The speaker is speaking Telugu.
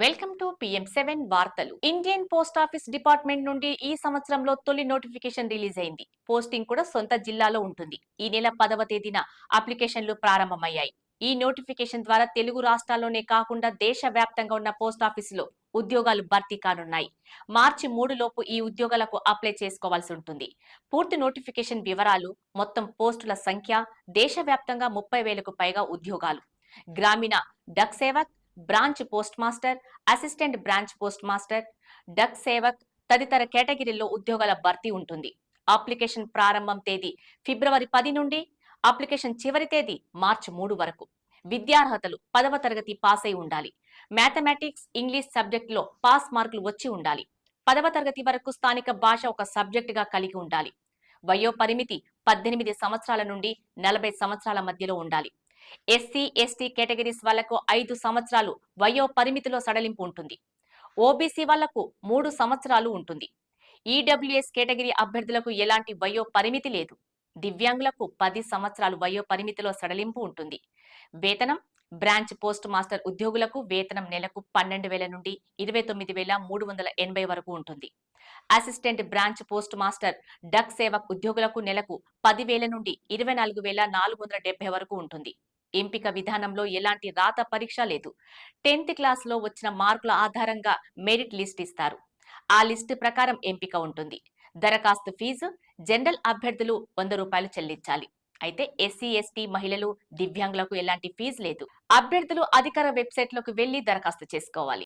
వెల్కమ్ టు PM7 వార్తలు. ఇండియన్ పోస్ట్ ఆఫీస్ డిపార్ట్మెంట్ నుండి ఈ సంవత్సరంలో తొలి నోటిఫికేషన్ రిలీజ్ అయింది. పోస్టింగ్ కూడా సొంత జిల్లాలో ఉంటుంది. ఈ నెల 10వ తేదీన అప్లికేషన్లు ప్రారంభమయ్యాయి. ఈ నోటిఫికేషన్ ద్వారా తెలుగు రాష్ట్రాల్లోనే కాకుండా దేశవ్యాప్తంగా ఉన్న పోస్ట్ ఆఫీసులో ఉద్యోగాలు భర్తీ కానున్నాయి. మార్చి 3 లోపు ఈ ఉద్యోగాలకు అప్లై చేసుకోవాల్సి ఉంటుంది. పూర్తి నోటిఫికేషన్ వివరాలు, మొత్తం పోస్టుల సంఖ్య, దేశవ్యాప్తంగా 30,000కు పైగా ఉద్యోగాలు. Gramin Dak Sevak, branch post master, assistant branch post master, Dak Sevak తదితర కేటగిరీల్లో ఉద్యోగాల భర్తీ ఉంటుంది. అప్లికేషన్ ప్రారంభం తేదీ ఫిబ్రవరి 10 నుండి అప్లికేషన్ చివరి తేదీ మార్చి 3 వరకు. విద్యార్హతలు 10వ తరగతి పాస్ అయి ఉండాలి. మ్యాథమెటిక్స్, ఇంగ్లీష్ సబ్జెక్టులో పాస్ మార్కులు వచ్చి ఉండాలి. 10వ తరగతి వరకు స్థానిక భాష ఒక సబ్జెక్టుగా కలిగి ఉండాలి. వయో పరిమితి 18 సంవత్సరాల నుండి 40 సంవత్సరాల మధ్యలో ఉండాలి. ఎస్సీ, ఎస్టీ కేటగిరీస్ వాళ్లకు 5 సంవత్సరాలు వయో పరిమితిలో సడలింపు ఉంటుంది. ఓబీసీ వాళ్లకు 3 సంవత్సరాలు ఉంటుంది. ఈడబ్ల్యూఎస్ కేటగిరీ అభ్యర్థులకు ఎలాంటి వయో పరిమితి లేదు. దివ్యాంగులకు 10 సంవత్సరాలు వయో పరిమితిలో సడలింపు ఉంటుంది. వేతనం బ్రాంచ్ పోస్ట్ మాస్టర్ ఉద్యోగులకు వేతనం నెలకు 12,000 నుండి 29,380 వరకు ఉంటుంది. Assistant branch post master Dak Sevak ఉద్యోగులకు నెలకు 10,000 నుండి 24,470 వరకు ఉంటుంది. ఎంపిక విధానంలో ఎలాంటి రాత పరీక్ష లేదు. 10th క్లాస్లో వచ్చిన మార్కుల ఆధారంగా మెరిట్ లిస్ట్ ఇస్తారు. ఆ లిస్ట్ ప్రకారం ఎంపిక ఉంటుంది. దరఖాస్తు ఫీజు జనరల్ అభ్యర్థులు 100 రూపాయలు చెల్లించాలి. అయితే ఎస్సీ, ఎస్టీ, మహిళలు, దివ్యాంగులకు ఎలాంటి ఫీజు లేదు. అభ్యర్థులు అధికార వెబ్సైట్లోకి వెళ్లి దరఖాస్తు చేసుకోవాలి.